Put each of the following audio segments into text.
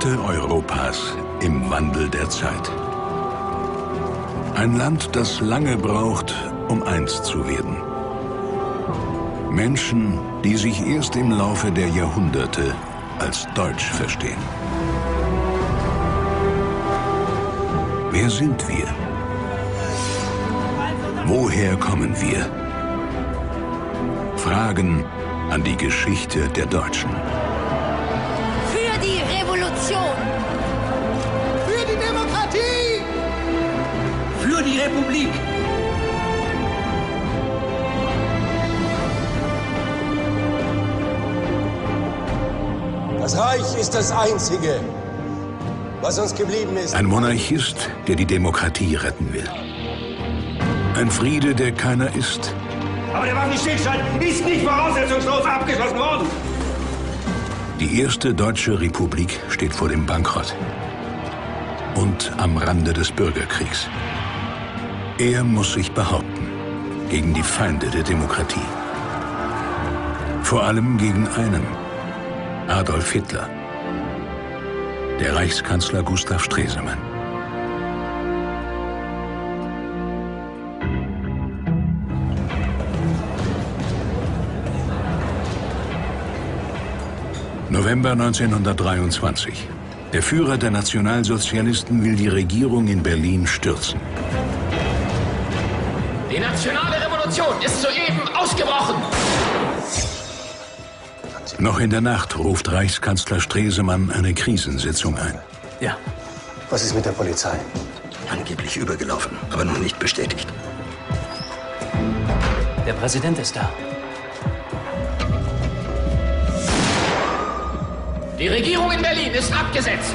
Mitte Europas im Wandel der Zeit. Ein Land, das lange braucht, um eins zu werden. Menschen, die sich erst im Laufe der Jahrhunderte als deutsch verstehen. Wer sind wir? Woher kommen wir? Fragen an die Geschichte der Deutschen. Für die Revolution! Für die Demokratie! Für die Republik! Das Reich ist das Einzige, was uns geblieben ist. Ein Monarchist, der die Demokratie retten will. Ein Friede, der keiner ist. Aber der Waffenstillstand ist nicht voraussetzungslos abgeschlossen worden. Die erste deutsche Republik steht vor dem Bankrott und am Rande des Bürgerkriegs. Er muss sich behaupten gegen die Feinde der Demokratie. Vor allem gegen einen, Adolf Hitler, der Reichskanzler Gustav Stresemann. November 1923. Der Führer der Nationalsozialisten will die Regierung in Berlin stürzen. Die nationale Revolution ist soeben ausgebrochen. Noch in der Nacht ruft Reichskanzler Stresemann eine Krisensitzung ein. Ja. Was ist mit der Polizei? Angeblich übergelaufen, aber noch nicht bestätigt. Der Präsident ist da. Die Regierung in Berlin ist abgesetzt.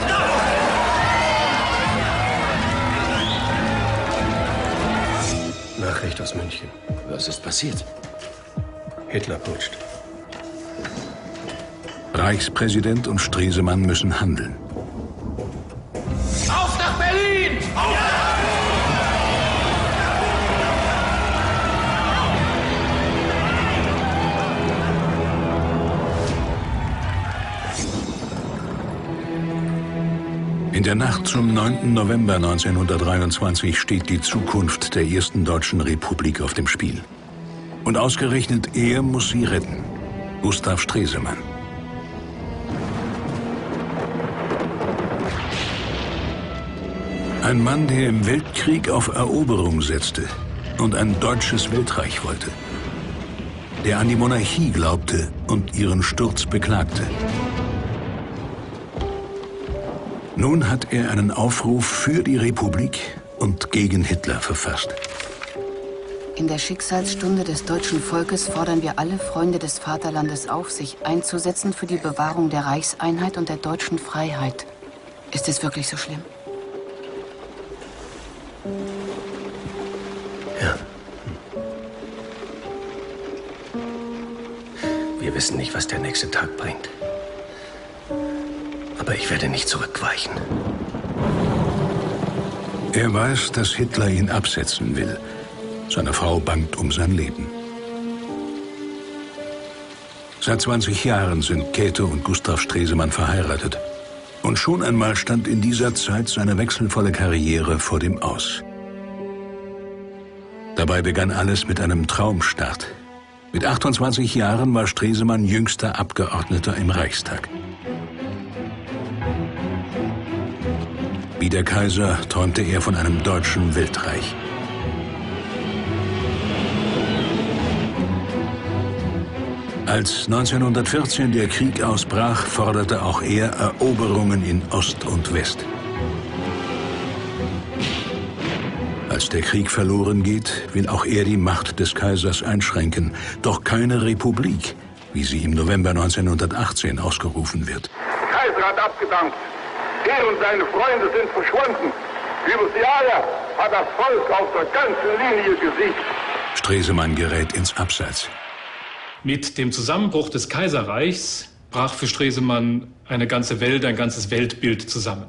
Nachricht aus München. Was ist passiert? Hitler putscht. Reichspräsident und Stresemann müssen handeln. Auf nach Berlin! In der Nacht zum 9. November 1923 steht die Zukunft der ersten deutschen Republik auf dem Spiel. Und ausgerechnet er muss sie retten. Gustav Stresemann. Ein Mann, der im Weltkrieg auf Eroberung setzte und ein deutsches Weltreich wollte. Der an die Monarchie glaubte und ihren Sturz beklagte. Nun hat er einen Aufruf für die Republik und gegen Hitler verfasst. In der Schicksalsstunde des deutschen Volkes fordern wir alle Freunde des Vaterlandes auf, sich einzusetzen für die Bewahrung der Reichseinheit und der deutschen Freiheit. Ist es wirklich so schlimm? Ja. Wir wissen nicht, was der nächste Tag bringt. Aber ich werde nicht zurückweichen. Er weiß, dass Hitler ihn absetzen will. Seine Frau bangt um sein Leben. Seit 20 Jahren sind Käthe und Gustav Stresemann verheiratet. Und schon einmal stand in dieser Zeit seine wechselvolle Karriere vor dem Aus. Dabei begann alles mit einem Traumstart. Mit 28 Jahren war Stresemann jüngster Abgeordneter im Reichstag. Wie der Kaiser träumte er von einem deutschen Weltreich. Als 1914 der Krieg ausbrach, forderte auch er Eroberungen in Ost und West. Als der Krieg verloren geht, will auch er die Macht des Kaisers einschränken. Doch keine Republik, wie sie im November 1918 ausgerufen wird. Der Kaiser hat abgedankt. Er und seine Freunde sind verschwunden. Über die Jahre hat das Volk auf der ganzen Linie gesiegt. Stresemann gerät ins Abseits. Mit dem Zusammenbruch des Kaiserreichs brach für Stresemann eine ganze Welt, ein ganzes Weltbild zusammen.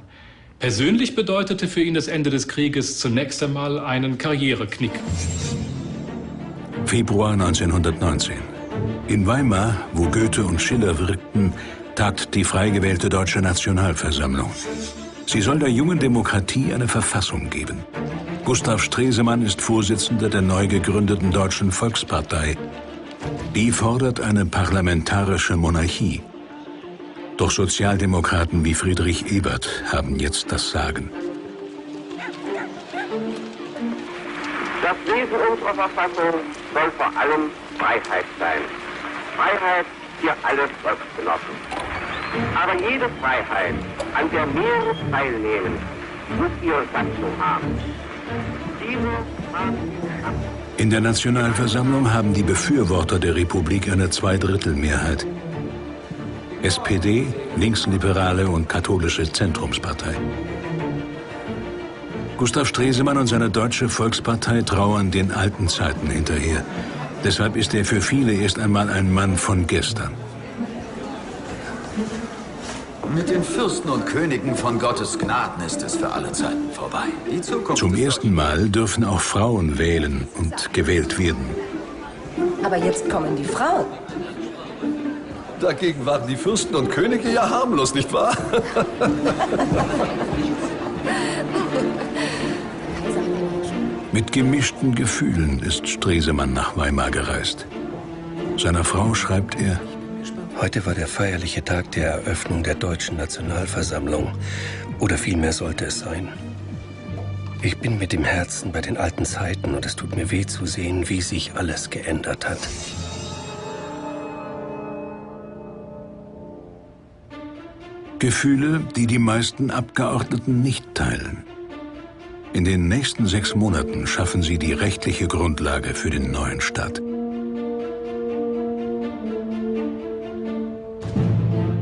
Persönlich bedeutete für ihn das Ende des Krieges zunächst einmal einen Karriereknick. Februar 1919. In Weimar, wo Goethe und Schiller wirkten, tagt die frei gewählte Deutsche Nationalversammlung. Sie soll der jungen Demokratie eine Verfassung geben. Gustav Stresemann ist Vorsitzender der neu gegründeten Deutschen Volkspartei. Die fordert eine parlamentarische Monarchie. Doch Sozialdemokraten wie Friedrich Ebert haben jetzt das Sagen. Das Wesen unserer Verfassung soll vor allem Freiheit sein. Freiheit für alle Volksgenossen. Aber jede Freiheit, an der mehrere teilnehmen, muss ihre Satzung haben. In der Nationalversammlung haben die Befürworter der Republik eine Zweidrittelmehrheit. SPD, Linksliberale und katholische Zentrumspartei. Gustav Stresemann und seine Deutsche Volkspartei trauern den alten Zeiten hinterher. Deshalb ist er für viele erst einmal ein Mann von gestern. Mit den Fürsten und Königen von Gottes Gnaden ist es für alle Zeiten vorbei. Die Zukunft Zum ersten Mal dürfen auch Frauen wählen und gewählt werden. Aber jetzt kommen die Frauen. Dagegen waren die Fürsten und Könige ja harmlos, nicht wahr? Mit gemischten Gefühlen ist Stresemann nach Weimar gereist. Seiner Frau schreibt er: Heute war der feierliche Tag der Eröffnung der Deutschen Nationalversammlung. Oder vielmehr sollte es sein. Ich bin mit dem Herzen bei den alten Zeiten und es tut mir weh zu sehen, wie sich alles geändert hat. Gefühle, die die meisten Abgeordneten nicht teilen. In den nächsten 6 Monaten schaffen sie die rechtliche Grundlage für den neuen Staat.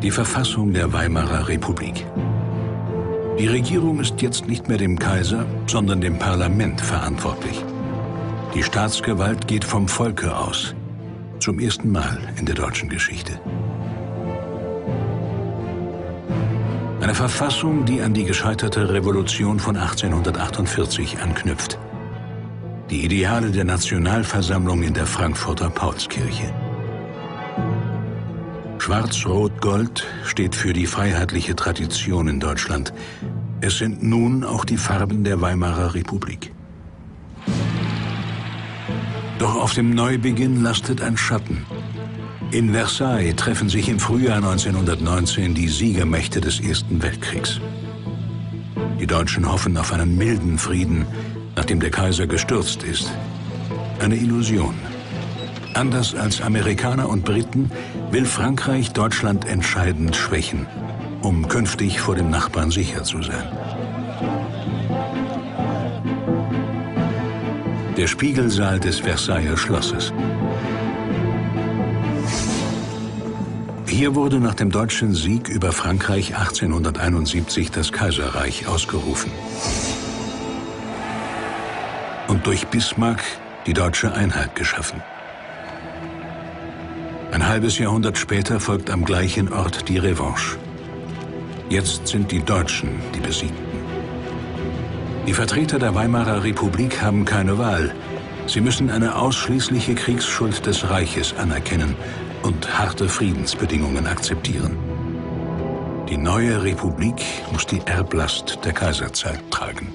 Die Verfassung der Weimarer Republik. Die Regierung ist jetzt nicht mehr dem Kaiser, sondern dem Parlament verantwortlich. Die Staatsgewalt geht vom Volke aus. Zum ersten Mal in der deutschen Geschichte. Eine Verfassung, die an die gescheiterte Revolution von 1848 anknüpft. Die Ideale der Nationalversammlung in der Frankfurter Paulskirche. Schwarz-Rot-Gold steht für die freiheitliche Tradition in Deutschland. Es sind nun auch die Farben der Weimarer Republik. Doch auf dem Neubeginn lastet ein Schatten. In Versailles treffen sich im Frühjahr 1919 die Siegermächte des Ersten Weltkriegs. Die Deutschen hoffen auf einen milden Frieden, nachdem der Kaiser gestürzt ist. Eine Illusion. Anders als Amerikaner und Briten will Frankreich Deutschland entscheidend schwächen, um künftig vor dem Nachbarn sicher zu sein. Der Spiegelsaal des Versailler Schlosses. Hier wurde nach dem deutschen Sieg über Frankreich 1871 das Kaiserreich ausgerufen. Und durch Bismarck die deutsche Einheit geschaffen. Ein halbes Jahrhundert später folgt am gleichen Ort die Revanche. Jetzt sind die Deutschen die Besiegten. Die Vertreter der Weimarer Republik haben keine Wahl. Sie müssen eine ausschließliche Kriegsschuld des Reiches anerkennen und harte Friedensbedingungen akzeptieren. Die neue Republik muss die Erblast der Kaiserzeit tragen.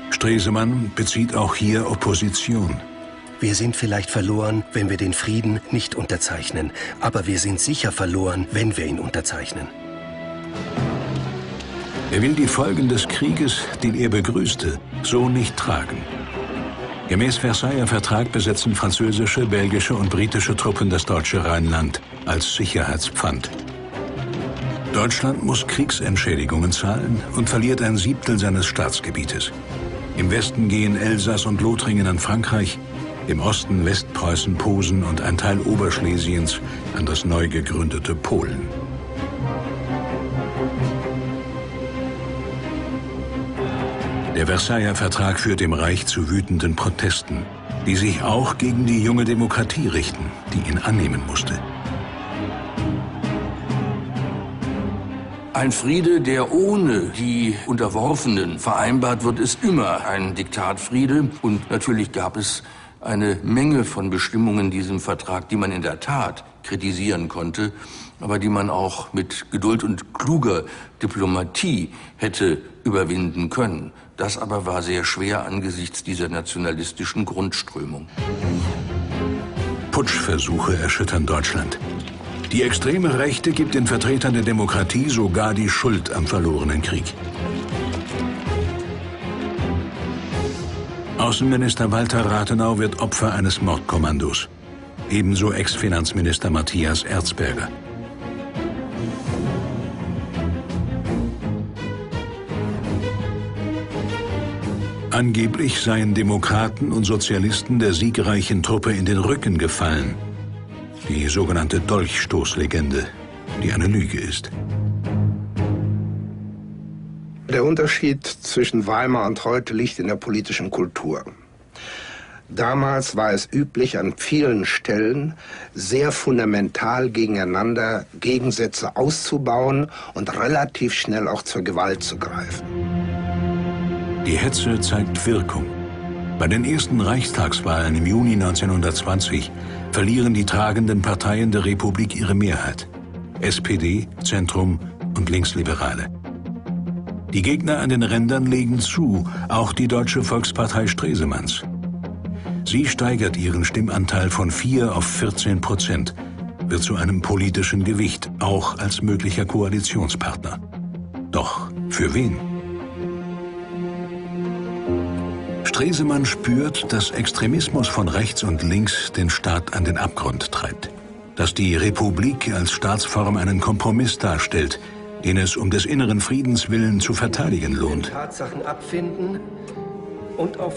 Stresemann bezieht auch hier Opposition. Wir sind vielleicht verloren, wenn wir den Frieden nicht unterzeichnen. Aber wir sind sicher verloren, wenn wir ihn unterzeichnen. Er will die Folgen des Krieges, den er begrüßte, so nicht tragen. Gemäß Versailler Vertrag besetzen französische, belgische und britische Truppen das deutsche Rheinland als Sicherheitspfand. Deutschland muss Kriegsentschädigungen zahlen und verliert 1/7 seines Staatsgebietes. Im Westen gehen Elsass und Lothringen an Frankreich, im Osten Westpreußen, Posen und ein Teil Oberschlesiens an das neu gegründete Polen. Der Versailler Vertrag führt im Reich zu wütenden Protesten, die sich auch gegen die junge Demokratie richten, die ihn annehmen musste. Ein Friede, der ohne die Unterworfenen vereinbart wird, ist immer ein Diktatfriede. Und natürlich gab es eine Menge von Bestimmungen in diesem Vertrag, die man in der Tat kritisieren konnte, aber die man auch mit Geduld und kluger Diplomatie hätte überwinden können. Das aber war sehr schwer angesichts dieser nationalistischen Grundströmung. Putschversuche erschüttern Deutschland. Die extreme Rechte gibt den Vertretern der Demokratie sogar die Schuld am verlorenen Krieg. Außenminister Walter Rathenau wird Opfer eines Mordkommandos. Ebenso Ex-Finanzminister Matthias Erzberger. Angeblich seien Demokraten und Sozialisten der siegreichen Truppe in den Rücken gefallen. Die sogenannte Dolchstoßlegende, die eine Lüge ist. Der Unterschied zwischen Weimar und heute liegt in der politischen Kultur. Damals war es üblich, an vielen Stellen sehr fundamental gegeneinander Gegensätze auszubauen und relativ schnell auch zur Gewalt zu greifen. Die Hetze zeigt Wirkung. Bei den ersten Reichstagswahlen im Juni 1920 verlieren die tragenden Parteien der Republik ihre Mehrheit. SPD, Zentrum und Linksliberale. Die Gegner an den Rändern legen zu, auch die Deutsche Volkspartei Stresemanns. Sie steigert ihren Stimmanteil von 4 auf 14%, wird zu einem politischen Gewicht, auch als möglicher Koalitionspartner. Doch für wen? Stresemann spürt, dass Extremismus von rechts und links den Staat an den Abgrund treibt. Dass die Republik als Staatsform einen Kompromiss darstellt, den es um des inneren Friedens willen zu verteidigen lohnt.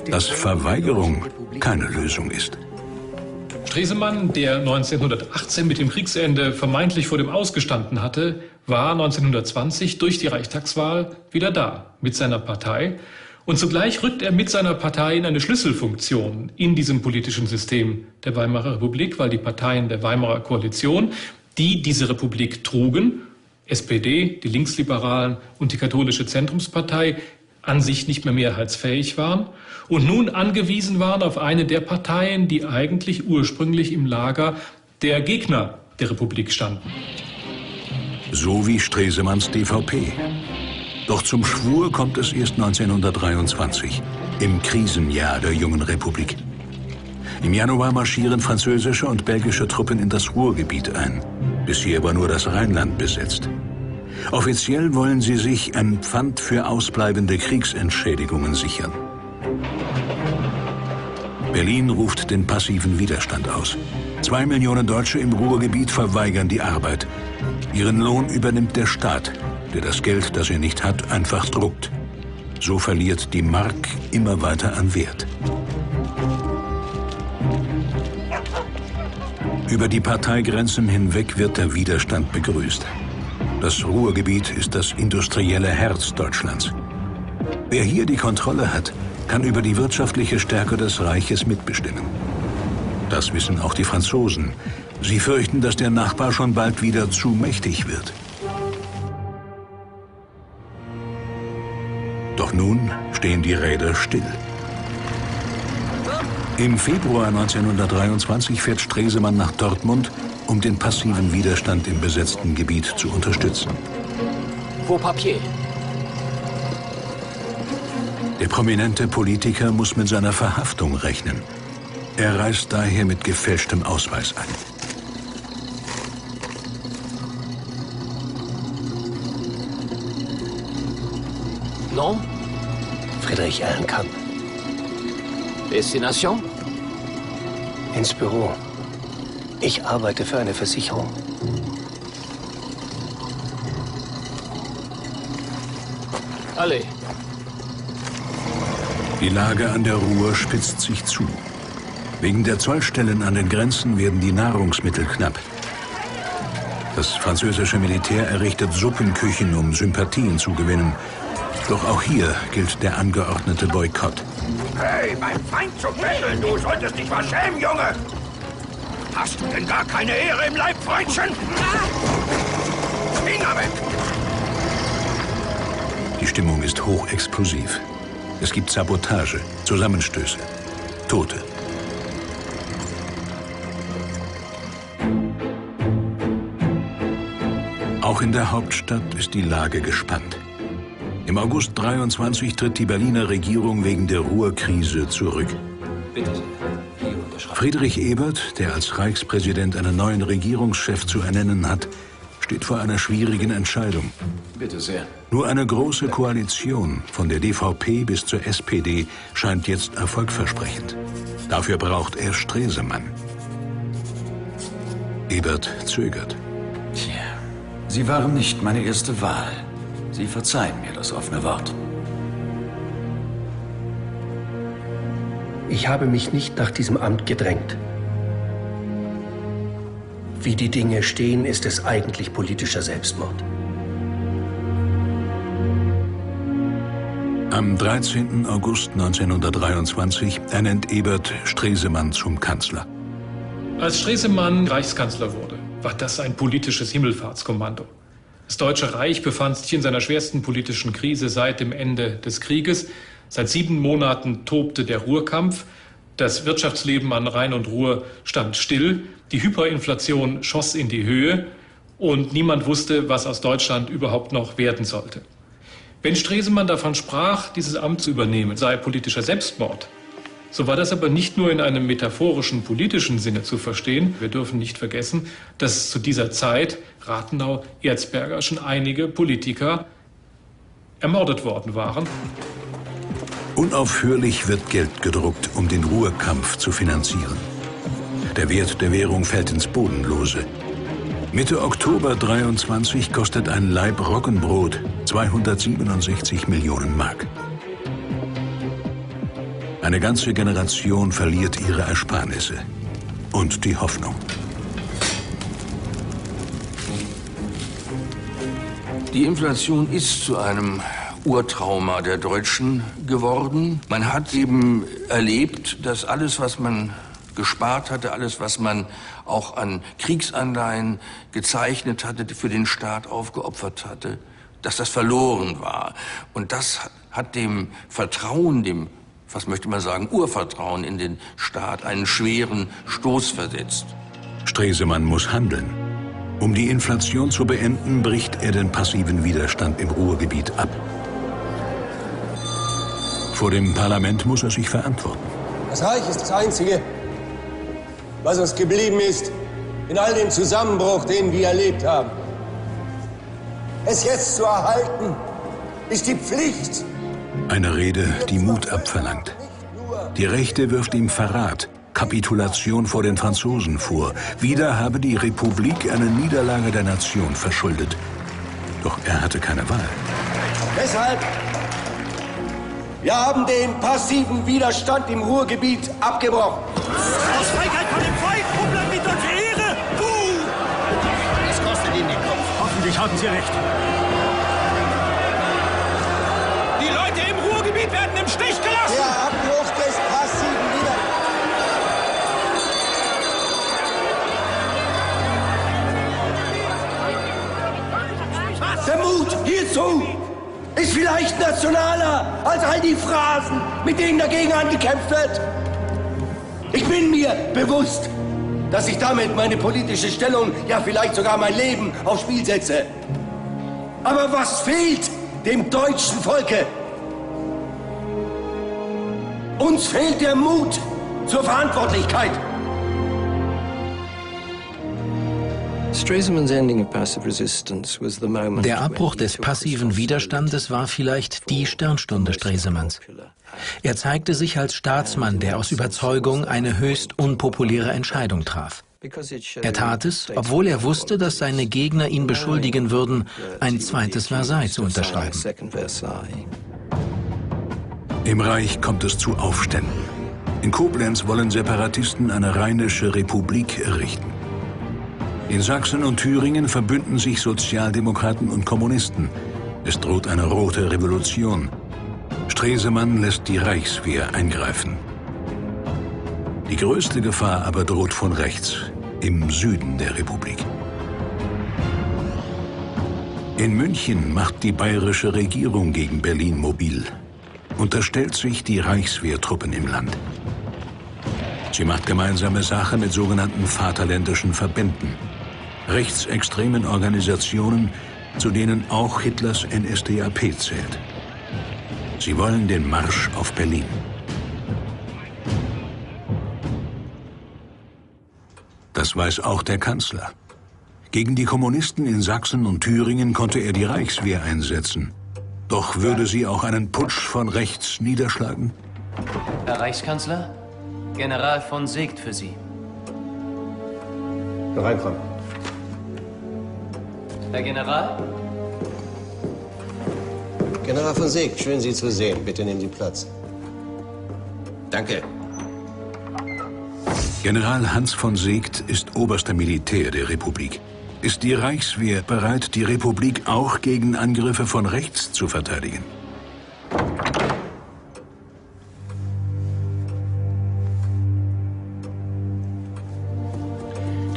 Dass Verweigerung keine Lösung ist. Stresemann, der 1918 mit dem Kriegsende vermeintlich vor dem Aus gestanden hatte, war 1920 durch die Reichstagswahl wieder da mit seiner Partei. Und zugleich rückt er mit seiner Partei in eine Schlüsselfunktion in diesem politischen System der Weimarer Republik, weil die Parteien der Weimarer Koalition, die diese Republik trugen, SPD, die Linksliberalen und die katholische Zentrumspartei, an sich nicht mehr mehrheitsfähig waren und nun angewiesen waren auf eine der Parteien, die eigentlich ursprünglich im Lager der Gegner der Republik standen. So wie Stresemanns DVP. Doch zum Schwur kommt es erst 1923, im Krisenjahr der jungen Republik. Im Januar marschieren französische und belgische Truppen in das Ruhrgebiet ein. Bisher war nur das Rheinland besetzt. Offiziell wollen sie sich ein Pfand für ausbleibende Kriegsentschädigungen sichern. Berlin ruft den passiven Widerstand aus. 2 Millionen Deutsche im Ruhrgebiet verweigern die Arbeit. Ihren Lohn übernimmt der Staat, der das Geld, das er nicht hat, einfach druckt. So verliert die Mark immer weiter an Wert. Über die Parteigrenzen hinweg wird der Widerstand begrüßt. Das Ruhrgebiet ist das industrielle Herz Deutschlands. Wer hier die Kontrolle hat, kann über die wirtschaftliche Stärke des Reiches mitbestimmen. Das wissen auch die Franzosen. Sie fürchten, dass der Nachbar schon bald wieder zu mächtig wird. Doch nun stehen die Räder still. Im Februar 1923 fährt Stresemann nach Dortmund, um den passiven Widerstand im besetzten Gebiet zu unterstützen. Vos papiers. Der prominente Politiker muss mit seiner Verhaftung rechnen. Er reist daher mit gefälschtem Ausweis ein. Non? Friedrich Ehrenkamp. Destination? Ins Büro. Ich arbeite für eine Versicherung. Allez. Die Lage an der Ruhr spitzt sich zu. Wegen der Zollstellen an den Grenzen werden die Nahrungsmittel knapp. Das französische Militär errichtet Suppenküchen, um Sympathien zu gewinnen. Doch auch hier gilt der angeordnete Boykott. Hey, beim Feind zu betteln, du solltest dich mal schämen, Junge! Hast du denn gar keine Ehre im Leib, Freundchen? Finger weg! Die Stimmung ist hochexplosiv. Es gibt Sabotage, Zusammenstöße, Tote. Auch in der Hauptstadt ist die Lage gespannt. Im August 23 tritt die Berliner Regierung wegen der Ruhrkrise zurück. Bitte sehr. Hier unterschreiben. Friedrich Ebert, der als Reichspräsident einen neuen Regierungschef zu ernennen hat, steht vor einer schwierigen Entscheidung. Bitte sehr. Nur eine große Koalition von der DVP bis zur SPD scheint jetzt erfolgversprechend. Dafür braucht er Stresemann. Ebert zögert. Tja, Sie waren nicht meine erste Wahl. Sie verzeihen mir das offene Wort. Ich habe mich nicht nach diesem Amt gedrängt. Wie die Dinge stehen, ist es eigentlich politischer Selbstmord. Am 13. August 1923 ernennt Ebert Stresemann zum Kanzler. Als Stresemann Reichskanzler wurde, war das ein politisches Himmelfahrtskommando. Das Deutsche Reich befand sich in seiner schwersten politischen Krise seit dem Ende des Krieges. Seit 7 Monaten tobte der Ruhrkampf. Das Wirtschaftsleben an Rhein und Ruhr stand still. Die Hyperinflation schoss in die Höhe. Und niemand wusste, was aus Deutschland überhaupt noch werden sollte. Wenn Stresemann davon sprach, dieses Amt zu übernehmen, sei politischer Selbstmord, so war das aber nicht nur in einem metaphorischen politischen Sinne zu verstehen. Wir dürfen nicht vergessen, dass zu dieser Zeit, Rathenau, Erzberger, schon einige Politiker ermordet worden waren. Unaufhörlich wird Geld gedruckt, um den Ruhrkampf zu finanzieren. Der Wert der Währung fällt ins Bodenlose. Mitte Oktober 23 kostet ein Laib Roggenbrot 267 Millionen Mark. Eine ganze Generation verliert ihre Ersparnisse und die Hoffnung. Die Inflation ist zu einem Urtrauma der Deutschen geworden. Man hat eben erlebt, dass alles, was man gespart hatte, alles, was man auch an Kriegsanleihen gezeichnet hatte, für den Staat aufgeopfert hatte, dass das verloren war. Und das hat dem Vertrauen, dem, was möchte man sagen, Urvertrauen in den Staat einen schweren Stoß versetzt. Stresemann muss handeln. Um die Inflation zu beenden, bricht er den passiven Widerstand im Ruhrgebiet ab. Vor dem Parlament muss er sich verantworten. Das Reich ist das Einzige, was uns geblieben ist in all dem Zusammenbruch, den wir erlebt haben. Es jetzt zu erhalten, ist die Pflicht. Eine Rede, die Mut abverlangt. Die Rechte wirft ihm Verrat, Kapitulation vor den Franzosen vor. Wieder habe die Republik eine Niederlage der Nation verschuldet. Doch er hatte keine Wahl. Deshalb, wir haben den passiven Widerstand im Ruhrgebiet abgebrochen. Aus Feigheit von dem Feind, wo bleibt die deutsche Ehre? Das kostet Ihnen den Kopf. Hoffentlich haben Sie recht. Die Leute im Ruhrgebiet werden im Stich gelassen. Der Abbruch des passiven Widerstands. Der Mut hierzu ist vielleicht nationaler als all die Phrasen, mit denen dagegen angekämpft wird. Ich bin mir bewusst, dass ich damit meine politische Stellung, ja vielleicht sogar mein Leben aufs Spiel setze. Aber was fehlt dem deutschen Volke? Uns fehlt der Mut zur Verantwortlichkeit. Der Abbruch des passiven Widerstandes war vielleicht die Sternstunde Stresemanns. Er zeigte sich als Staatsmann, der aus Überzeugung eine höchst unpopuläre Entscheidung traf. Er tat es, obwohl er wusste, dass seine Gegner ihn beschuldigen würden, ein zweites Versailles zu unterschreiben. Im Reich kommt es zu Aufständen. In Koblenz wollen Separatisten eine rheinische Republik errichten. In Sachsen und Thüringen verbünden sich Sozialdemokraten und Kommunisten. Es droht eine rote Revolution. Stresemann lässt die Reichswehr eingreifen. Die größte Gefahr aber droht von rechts, im Süden der Republik. In München macht die bayerische Regierung gegen Berlin mobil. Unterstellt sich die Reichswehrtruppen im Land. Sie macht gemeinsame Sache mit sogenannten Vaterländischen Verbänden. rechtsextremen Organisationen, zu denen auch Hitlers NSDAP zählt. Sie wollen den Marsch auf Berlin. Das weiß auch der Kanzler. Gegen die Kommunisten in Sachsen und Thüringen konnte er die Reichswehr einsetzen. Doch würde sie auch einen Putsch von rechts niederschlagen? Herr Reichskanzler, General von Seeckt für Sie. Reinkommen. Herr General? General von Seeckt, schön Sie zu sehen. Bitte nehmen Sie Platz. Danke. General Hans von Seeckt ist oberster Militär der Republik. Ist die Reichswehr bereit, die Republik auch gegen Angriffe von rechts zu verteidigen?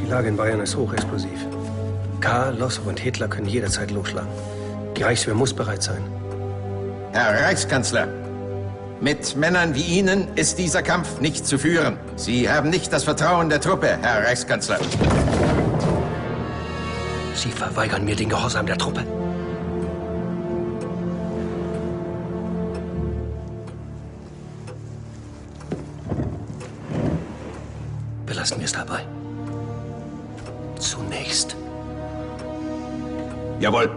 Die Lage in Bayern ist hochexplosiv. K., Lossow und Hitler können jederzeit losschlagen. Die Reichswehr muss bereit sein. Herr Reichskanzler, mit Männern wie Ihnen ist dieser Kampf nicht zu führen. Sie haben nicht das Vertrauen der Truppe, Herr Reichskanzler. Sie verweigern mir den Gehorsam der Truppe. Belassen wir es dabei. Zunächst. Jawohl.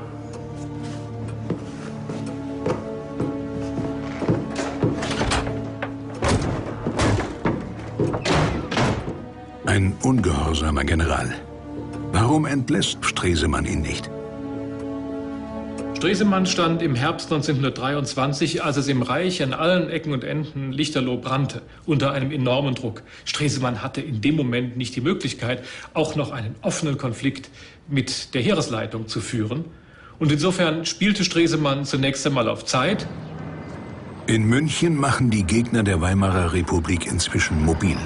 Ein ungehorsamer General. Warum entlässt Stresemann ihn nicht? Stresemann stand im Herbst 1923, als es im Reich an allen Ecken und Enden lichterloh brannte, unter einem enormen Druck. Stresemann hatte in dem Moment nicht die Möglichkeit, auch noch einen offenen Konflikt mit der Heeresleitung zu führen. Und insofern spielte Stresemann zunächst einmal auf Zeit. In München machen die Gegner der Weimarer Republik inzwischen mobil.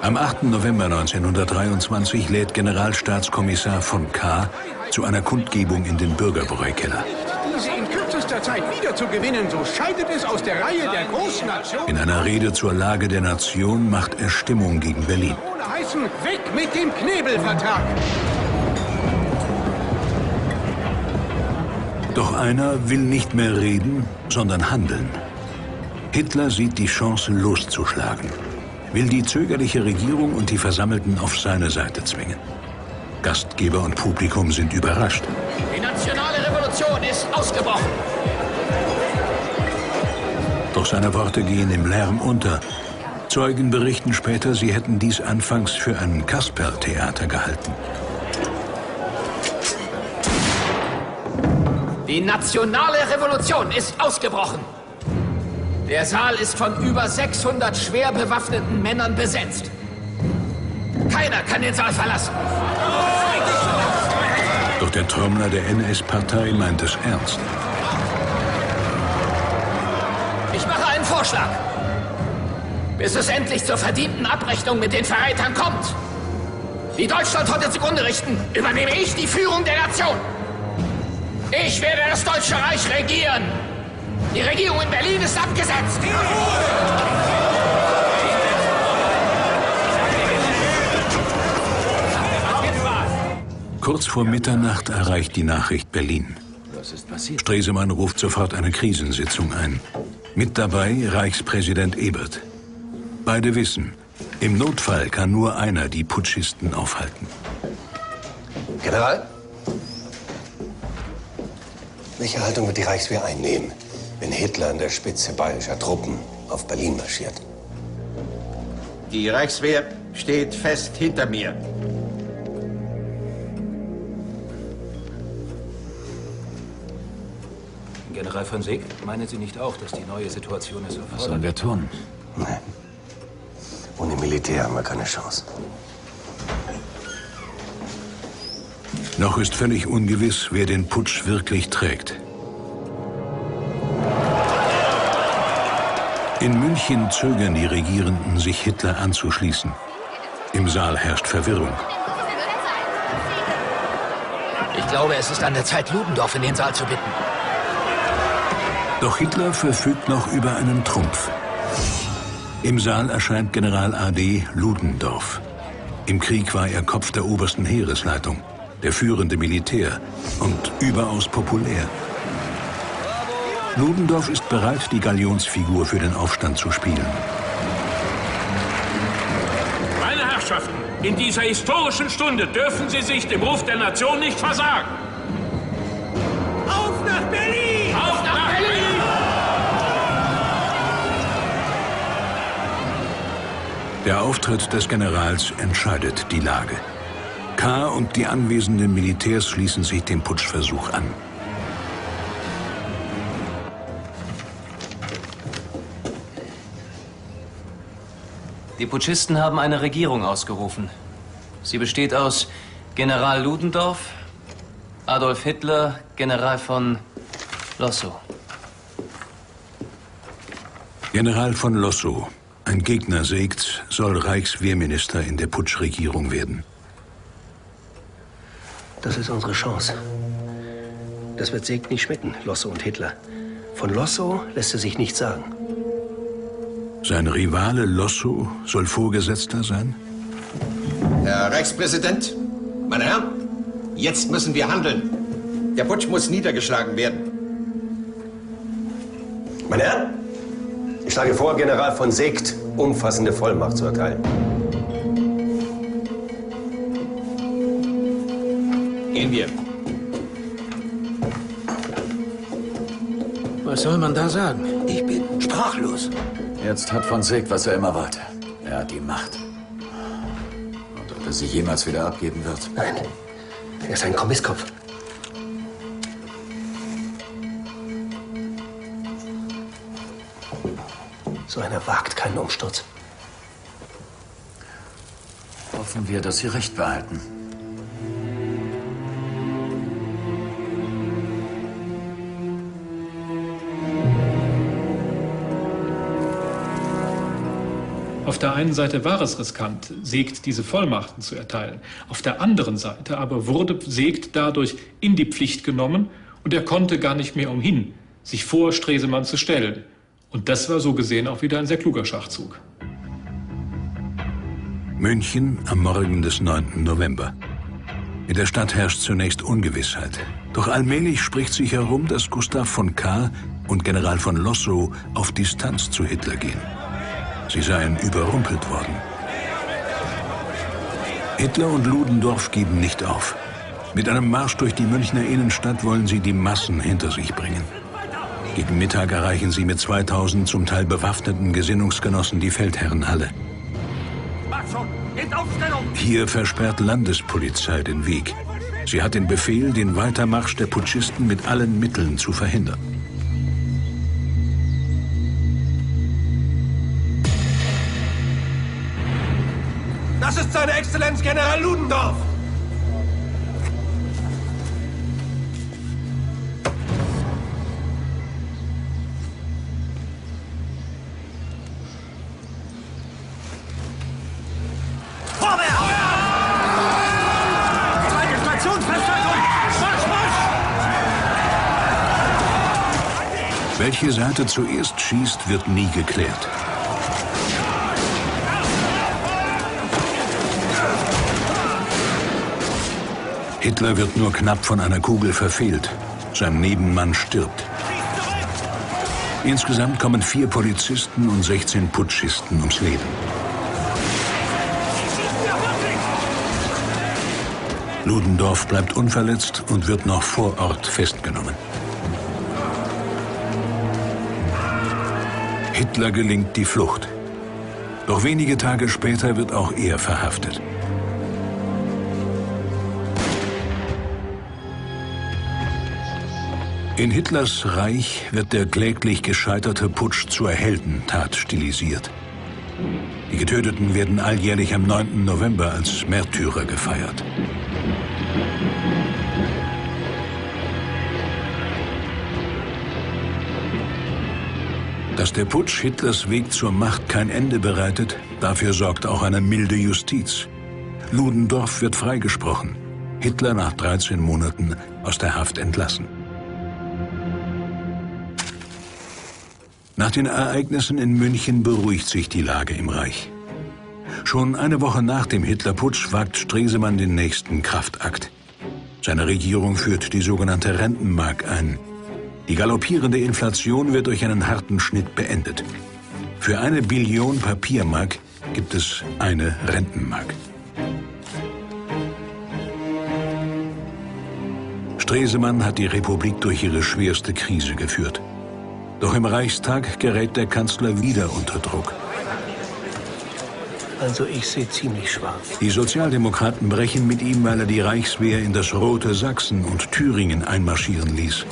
Am 8. November 1923 lädt Generalstaatskommissar von K. zu einer Kundgebung in den Bürgerbräukeller. Diese in kürzester Zeit wiederzugewinnen, so scheidet es aus der Reihe der großen Nationen. In einer Rede zur Lage der Nation macht er Stimmung gegen Berlin. Ohne heißen, weg mit dem Knebelvertrag! Doch einer will nicht mehr reden, sondern handeln. Hitler sieht die Chance, loszuschlagen. Will die zögerliche Regierung und die Versammelten auf seine Seite zwingen. Gastgeber und Publikum sind überrascht. Die nationale Revolution ist ausgebrochen. Doch seine Worte gehen im Lärm unter. Zeugen berichten später, sie hätten dies anfangs für ein Kasperltheater gehalten. Die nationale Revolution ist ausgebrochen. Der Saal ist von über 600 schwer bewaffneten Männern besetzt. Keiner kann den Saal verlassen. Doch der Trommler der NS-Partei meint es ernst. Ich mache einen Vorschlag. Bis es endlich zur verdienten Abrechnung mit den Verrätern kommt, die Deutschland heute zugrunde richten, übernehme ich die Führung der Nation. Ich werde das Deutsche Reich regieren. Die Regierung in Berlin ist abgesetzt. Kurz vor Mitternacht erreicht die Nachricht Berlin. Was ist passiert? Stresemann ruft sofort eine Krisensitzung ein. Mit dabei Reichspräsident Ebert. Beide wissen, im Notfall kann nur einer die Putschisten aufhalten. General? Welche Haltung wird die Reichswehr einnehmen, wenn Hitler an der Spitze bayerischer Truppen auf Berlin marschiert? Die Reichswehr steht fest hinter mir. General von Seeckt, meinen Sie nicht auch, dass die neue Situation es erfordert? Was sollen wir tun? Nein. Ohne Militär haben wir keine Chance. Noch ist völlig ungewiss, wer den Putsch wirklich trägt. In München zögern die Regierenden, sich Hitler anzuschließen. Im Saal herrscht Verwirrung. Ich glaube, es ist an der Zeit, Ludendorff in den Saal zu bitten. Doch Hitler verfügt noch über einen Trumpf. Im Saal erscheint General A.D. Ludendorff. Im Krieg war er Kopf der obersten Heeresleitung, der führende Militär und überaus populär. Ludendorff ist bereit, die Galionsfigur für den Aufstand zu spielen. Meine Herrschaften, in dieser historischen Stunde dürfen Sie sich dem Ruf der Nation nicht versagen. Auf nach Berlin! Auf nach Berlin! Der Auftritt des Generals entscheidet die Lage. K. und die anwesenden Militärs schließen sich dem Putschversuch an. Die Putschisten haben eine Regierung ausgerufen. Sie besteht aus General Ludendorff, Adolf Hitler, General von Lossow. General von Lossow, ein Gegner Segts, soll Reichswehrminister in der Putschregierung werden. Das ist unsere Chance. Das wird Segt nicht schmecken, Lossow und Hitler. Von Lossow lässt er sich nichts sagen. Sein Rivale Lossow soll Vorgesetzter sein? Herr Reichspräsident, meine Herren, jetzt müssen wir handeln. Der Putsch muss niedergeschlagen werden. Meine Herren, ich schlage vor, General von Segt umfassende Vollmacht zu erteilen. Gehen wir. Was soll man da sagen? Ich bin sprachlos. Jetzt hat von Segt, was er immer wollte. Er hat die Macht. Und ob er sie jemals wieder abgeben wird? Nein, er ist ein Kommisskopf. So einer wagt keinen Umsturz. Hoffen wir, dass Sie Recht behalten. Auf der einen Seite war es riskant, Segt diese Vollmachten zu erteilen. Auf der anderen Seite aber wurde Segt dadurch in die Pflicht genommen und er konnte gar nicht mehr umhin, sich vor Stresemann zu stellen. Und das war so gesehen auch wieder ein sehr kluger Schachzug. München am Morgen des 9. November. In der Stadt herrscht zunächst Ungewissheit. Doch allmählich spricht sich herum, dass Gustav von Kahr und General von Lossow auf Distanz zu Hitler gehen. Sie seien überrumpelt worden. Hitler und Ludendorff geben nicht auf. Mit einem Marsch durch die Münchner Innenstadt wollen sie die Massen hinter sich bringen. Gegen Mittag erreichen sie mit 2000 zum Teil bewaffneten Gesinnungsgenossen die Feldherrenhalle. Hier versperrt Landespolizei den Weg. Sie hat den Befehl, den Weitermarsch der Putschisten mit allen Mitteln zu verhindern. Das ist seine Exzellenz General Ludendorff! Welche Seite zuerst schießt, wird nie geklärt. Hitler wird nur knapp von einer Kugel verfehlt. Sein Nebenmann stirbt. Insgesamt kommen 4 Polizisten und 16 Putschisten ums Leben. Ludendorff bleibt unverletzt und wird noch vor Ort festgenommen. Hitler gelingt die Flucht. Doch wenige Tage später wird auch er verhaftet. In Hitlers Reich wird der kläglich gescheiterte Putsch zur Heldentat stilisiert. Die Getöteten werden alljährlich am 9. November als Märtyrer gefeiert. Dass der Putsch Hitlers Weg zur Macht kein Ende bereitet, dafür sorgt auch eine milde Justiz. Ludendorff wird freigesprochen, Hitler nach 13 Monaten aus der Haft entlassen. Nach den Ereignissen in München beruhigt sich die Lage im Reich. Schon eine Woche nach dem Hitlerputsch wagt Stresemann den nächsten Kraftakt. Seine Regierung führt die sogenannte Rentenmark ein. Die galoppierende Inflation wird durch einen harten Schnitt beendet. Für 1 Billion Papiermark gibt es eine Rentenmark. Stresemann hat die Republik durch ihre schwerste Krise geführt. Doch im Reichstag gerät der Kanzler wieder unter Druck. Also ich sehe ziemlich schwarz. Die Sozialdemokraten brechen mit ihm, weil er die Reichswehr in das rote Sachsen und Thüringen einmarschieren ließ.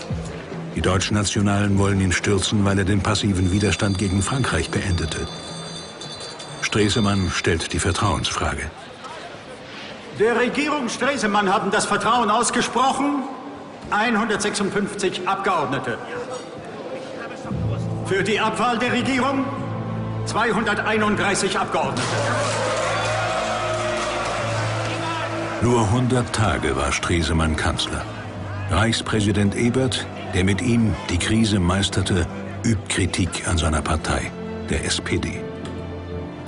Die Deutschnationalen wollen ihn stürzen, weil er den passiven Widerstand gegen Frankreich beendete. Stresemann stellt die Vertrauensfrage. Der Regierung Stresemann haben das Vertrauen ausgesprochen. 156 Abgeordnete. Für die Abwahl der Regierung 231 Abgeordnete. Nur 100 Tage war Stresemann Kanzler. Reichspräsident Ebert, der mit ihm die Krise meisterte, übt Kritik an seiner Partei, der SPD.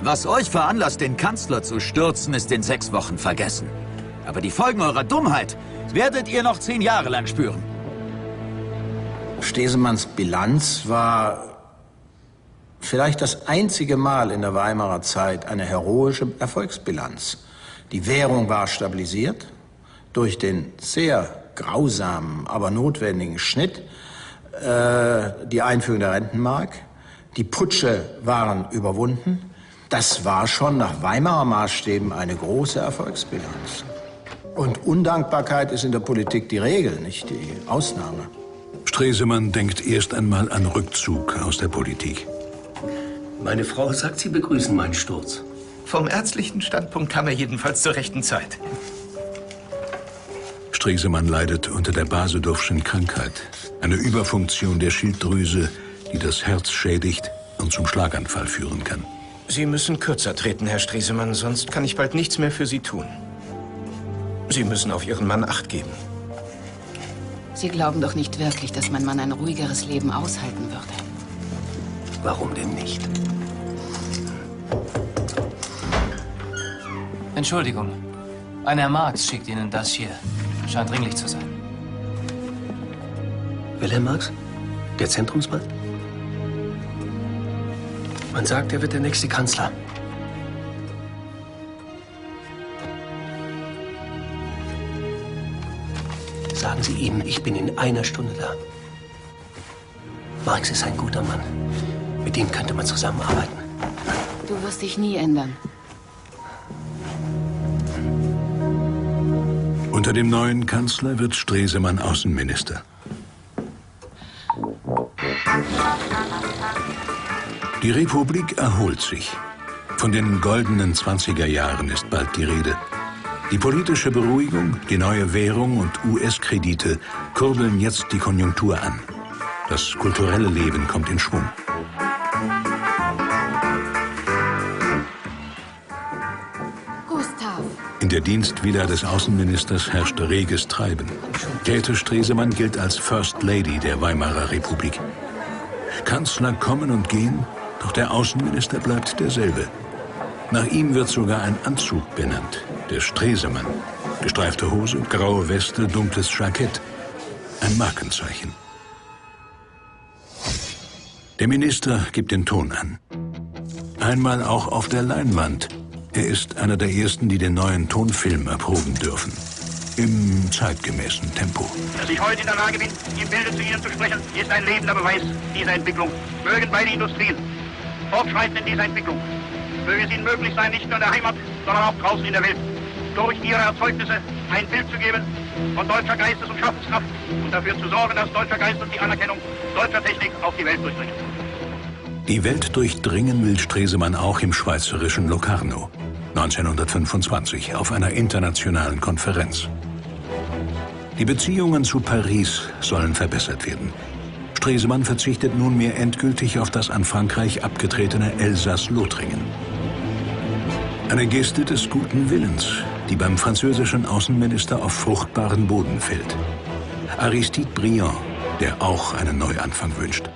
Was euch veranlasst, den Kanzler zu stürzen, ist in 6 Wochen vergessen. Aber die Folgen eurer Dummheit werdet ihr noch 10 Jahre lang spüren. Stresemanns Bilanz war vielleicht das einzige Mal in der Weimarer Zeit eine heroische Erfolgsbilanz. Die Währung war stabilisiert durch den sehr grausamen, aber notwendigen Schnitt, die Einführung der Rentenmark. Die Putsche waren überwunden. Das war schon nach Weimarer Maßstäben eine große Erfolgsbilanz. Und Undankbarkeit ist in der Politik die Regel, nicht die Ausnahme. Stresemann denkt erst einmal an Rückzug aus der Politik. Meine Frau sagt, Sie begrüßen meinen Sturz. Vom ärztlichen Standpunkt kam er jedenfalls zur rechten Zeit. Stresemann leidet unter der Basedowschen Krankheit, eine Überfunktion der Schilddrüse, die das Herz schädigt und zum Schlaganfall führen kann. Sie müssen kürzer treten, Herr Stresemann, sonst kann ich bald nichts mehr für Sie tun. Sie müssen auf Ihren Mann Acht geben. Sie glauben doch nicht wirklich, dass mein Mann ein ruhigeres Leben aushalten würde. Warum denn nicht? Entschuldigung. Ein Herr Marx schickt Ihnen das hier. Scheint dringlich zu sein. Wilhelm Marx? Der Zentrumsmann? Man sagt, er wird der nächste Kanzler. Sagen Sie ihm, ich bin in einer Stunde da. Marx ist ein guter Mann. Mit ihm könnte man zusammenarbeiten. Du wirst dich nie ändern. Unter dem neuen Kanzler wird Stresemann Außenminister. Die Republik erholt sich. Von den goldenen 20er Jahren ist bald die Rede. Die politische Beruhigung, die neue Währung und US-Kredite kurbeln jetzt die Konjunktur an. Das kulturelle Leben kommt in Schwung. Gustav. In der Dienstvilla des Außenministers herrscht reges Treiben. Käthe Stresemann gilt als First Lady der Weimarer Republik. Kanzler kommen und gehen, doch der Außenminister bleibt derselbe. Nach ihm wird sogar ein Anzug benannt, der Stresemann. Gestreifte Hose, graue Weste, dunkles Jackett. Ein Markenzeichen. Der Minister gibt den Ton an. Einmal auch auf der Leinwand. Er ist einer der ersten, die den neuen Tonfilm erproben dürfen. Im zeitgemäßen Tempo. Dass ich heute in der Lage bin, im Bilde zu Ihnen zu sprechen, ist ein lebender Beweis dieser Entwicklung. Mögen beide Industrien fortschreiten in dieser Entwicklung. Möge es ihnen möglich sein, nicht nur in der Heimat, sondern auch draußen in der Welt, durch ihre Erzeugnisse ein Bild zu geben von deutscher Geistes- und Schaffenskraft und dafür zu sorgen, dass deutscher Geist und die Anerkennung deutscher Technik auf die Welt durchdringen. Die Welt durchdringen will Stresemann auch im schweizerischen Locarno. 1925 auf einer internationalen Konferenz. Die Beziehungen zu Paris sollen verbessert werden. Stresemann verzichtet nunmehr endgültig auf das an Frankreich abgetretene Elsass-Lothringen. Eine Geste des guten Willens, die beim französischen Außenminister auf fruchtbaren Boden fällt. Aristide Briand, der auch einen Neuanfang wünscht.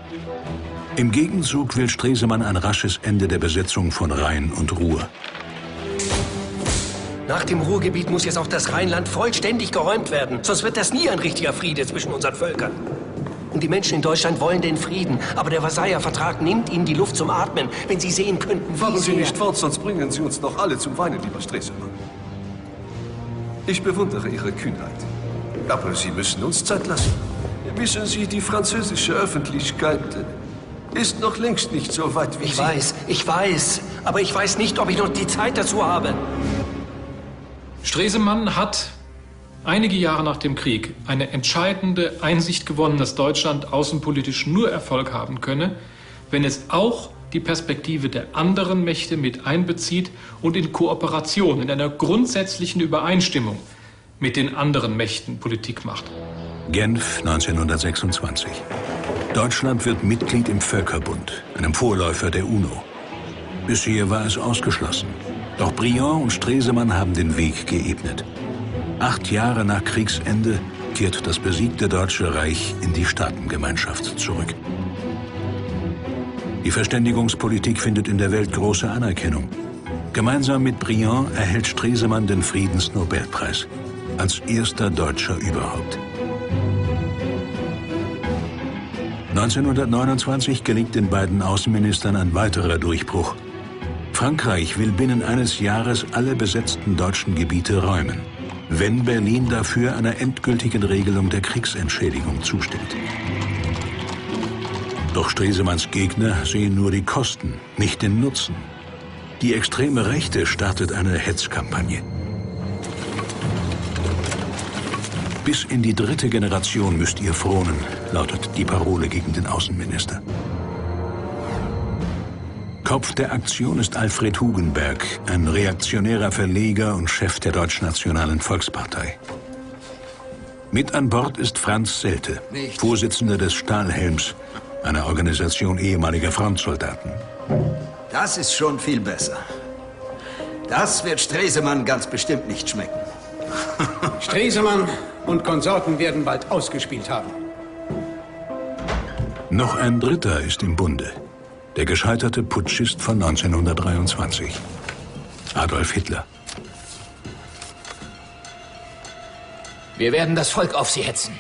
Im Gegenzug will Stresemann ein rasches Ende der Besetzung von Rhein und Ruhr. Nach dem Ruhrgebiet muss jetzt auch das Rheinland vollständig geräumt werden. Sonst wird das nie ein richtiger Friede zwischen unseren Völkern. Und die Menschen in Deutschland wollen den Frieden. Aber der Versailler Vertrag nimmt ihnen die Luft zum Atmen. Wenn sie sehen könnten, wie Fahren Sie nicht fort, sonst bringen Sie uns noch alle zum Weinen, lieber Stresemann. Ich bewundere Ihre Kühnheit. Aber Sie müssen uns Zeit lassen. Wissen Sie, die französische Öffentlichkeit ist noch längst nicht so weit wie Sie. Ich weiß. Aber ich weiß nicht, ob ich noch die Zeit dazu habe. Stresemann hat einige Jahre nach dem Krieg eine entscheidende Einsicht gewonnen, dass Deutschland außenpolitisch nur Erfolg haben könne, wenn es auch die Perspektive der anderen Mächte mit einbezieht und in Kooperation, in einer grundsätzlichen Übereinstimmung mit den anderen Mächten Politik macht. Genf 1926. Deutschland wird Mitglied im Völkerbund, einem Vorläufer der UNO. Bisher war es ausgeschlossen. Doch Briand und Stresemann haben den Weg geebnet. 8 Jahre nach Kriegsende kehrt das besiegte Deutsche Reich in die Staatengemeinschaft zurück. Die Verständigungspolitik findet in der Welt große Anerkennung. Gemeinsam mit Briand erhält Stresemann den Friedensnobelpreis. Als erster Deutscher überhaupt. 1929 gelingt den beiden Außenministern ein weiterer Durchbruch. Frankreich will binnen eines Jahres alle besetzten deutschen Gebiete räumen, wenn Berlin dafür einer endgültigen Regelung der Kriegsentschädigung zustimmt. Doch Stresemanns Gegner sehen nur die Kosten, nicht den Nutzen. Die extreme Rechte startet eine Hetzkampagne. Bis in die 3. Generation müsst ihr fronen, lautet die Parole gegen den Außenminister. Kopf der Aktion ist Alfred Hugenberg, ein reaktionärer Verleger und Chef der Deutschnationalen Volkspartei. Mit an Bord ist Franz Selte, Vorsitzender des Stahlhelms, einer Organisation ehemaliger Frontsoldaten. Das ist schon viel besser. Das wird Stresemann ganz bestimmt nicht schmecken. Stresemann und Konsorten werden bald ausgespielt haben. Noch ein dritter ist im Bunde. Der gescheiterte Putschist von 1923. Adolf Hitler. Wir werden das Volk auf sie hetzen.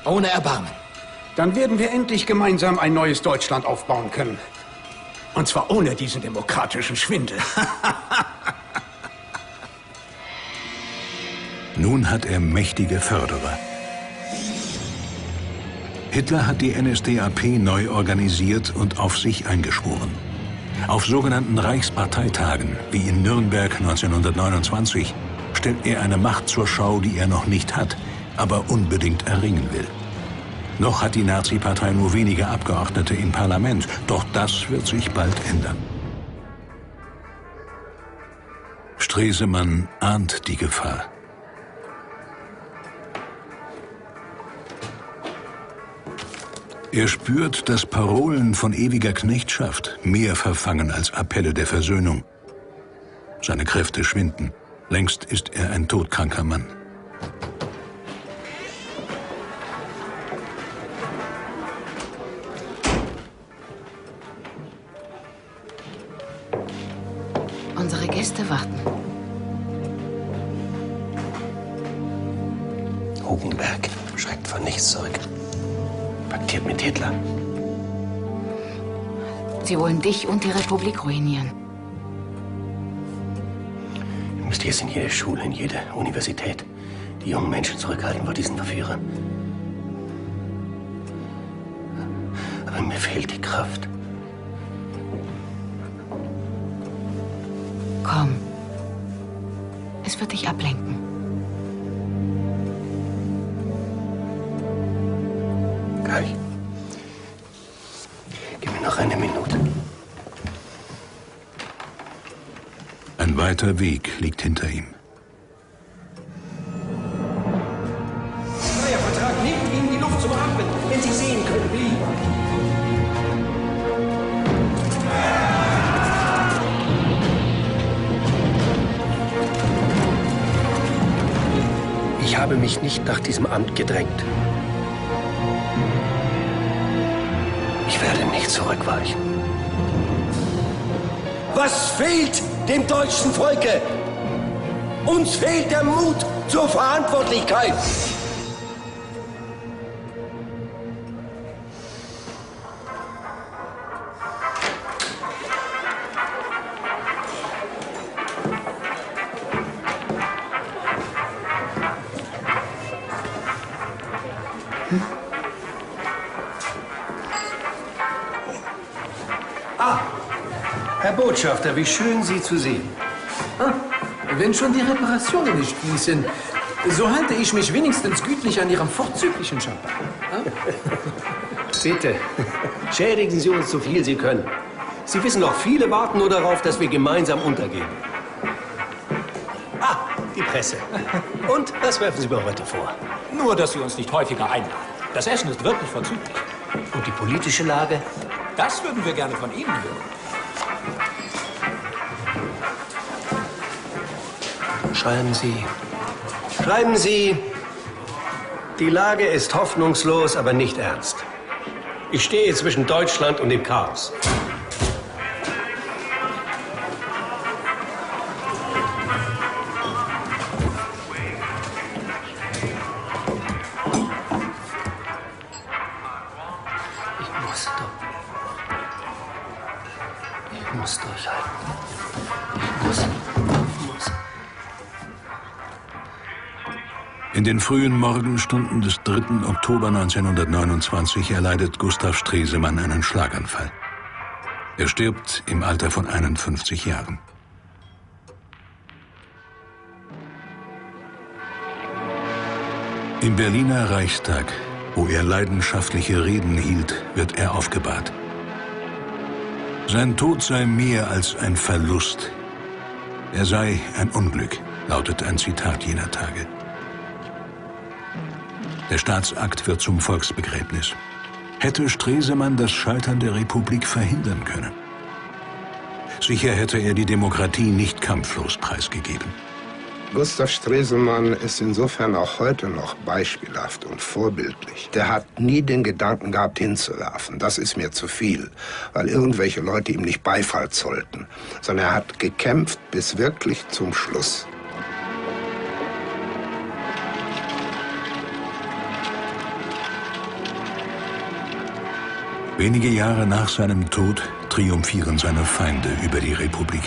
Ohne Erbarmen. Dann werden wir endlich gemeinsam ein neues Deutschland aufbauen können. Und zwar ohne diesen demokratischen Schwindel. Nun hat er mächtige Förderer. Hitler hat die NSDAP neu organisiert und auf sich eingeschworen. Auf sogenannten Reichsparteitagen, wie in Nürnberg 1929, stellt er eine Macht zur Schau, die er noch nicht hat, aber unbedingt erringen will. Noch hat die Nazi-Partei nur wenige Abgeordnete im Parlament, doch das wird sich bald ändern. Stresemann ahnt die Gefahr. Er spürt, dass Parolen von ewiger Knechtschaft mehr verfangen als Appelle der Versöhnung. Seine Kräfte schwinden. Längst ist er ein todkranker Mann. Unsere Gäste warten. Hugenberg schreckt von nichts zurück. Paktiert mit Hitler. Sie wollen dich und die Republik ruinieren. Ihr müsst jetzt in jede Schule, in jede Universität die jungen Menschen zurückhalten vor diesen Verführern. Aber mir fehlt die Kraft. Komm. Es wird dich ablenken. Gleich. Gib mir noch eine Minute. Ein weiter Weg liegt hinter ihm. Der Vertrag nimmt Ihnen die Luft zum Atmen, wenn Sie sehen können, wie. Ich habe mich nicht nach diesem Amt gedrängt. werde nicht zurückweichen. Was fehlt dem deutschen Volke? Uns fehlt der Mut zur Verantwortlichkeit. Herr Botschafter, wie schön, Sie zu sehen. Wenn schon die Reparationen nicht fließen, so halte ich mich wenigstens gütlich an Ihrem vorzüglichen Champagner. Bitte, schädigen Sie uns so viel Sie können. Sie wissen doch, viele warten nur darauf, dass wir gemeinsam untergehen. Ah, die Presse. Und was werfen Sie mir heute vor? Nur, dass Sie uns nicht häufiger einladen. Das Essen ist wirklich vorzüglich. Und die politische Lage? Das würden wir gerne von Ihnen hören. Schreiben Sie. Schreiben Sie, die Lage ist hoffnungslos, aber nicht ernst. Ich stehe zwischen Deutschland und dem Chaos. Ich muss durchhalten. In den frühen Morgenstunden des 3. Oktober 1929 erleidet Gustav Stresemann einen Schlaganfall. Er stirbt im Alter von 51 Jahren. Im Berliner Reichstag, wo er leidenschaftliche Reden hielt, wird er aufgebahrt. Sein Tod sei mehr als ein Verlust. Er sei ein Unglück, lautet ein Zitat jener Tage. Der Staatsakt wird zum Volksbegräbnis. Hätte Stresemann das Scheitern der Republik verhindern können? Sicher hätte er die Demokratie nicht kampflos preisgegeben. Gustav Stresemann ist insofern auch heute noch beispielhaft und vorbildlich. Der hat nie den Gedanken gehabt, hinzuwerfen. Das ist mir zu viel, weil irgendwelche Leute ihm nicht Beifall zollten. Sondern er hat gekämpft bis wirklich zum Schluss. Wenige Jahre nach seinem Tod triumphieren seine Feinde über die Republik.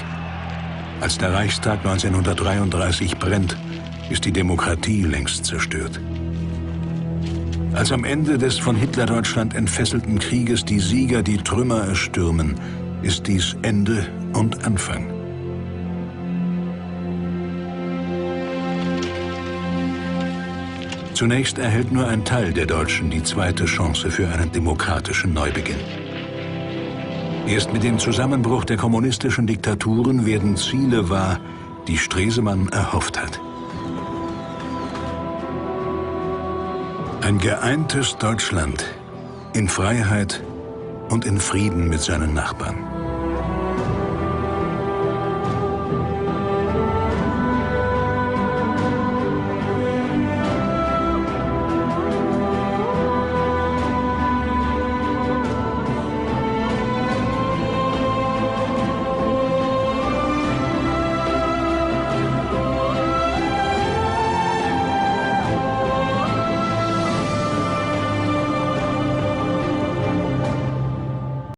Als der Reichstag 1933 brennt, ist die Demokratie längst zerstört. Als am Ende des von Hitlerdeutschland entfesselten Krieges die Sieger die Trümmer erstürmen, ist dies Ende und Anfang. Zunächst erhält nur ein Teil der Deutschen die zweite Chance für einen demokratischen Neubeginn. Erst mit dem Zusammenbruch der kommunistischen Diktaturen werden Ziele wahr, die Stresemann erhofft hat. Ein geeintes Deutschland in Freiheit und in Frieden mit seinen Nachbarn.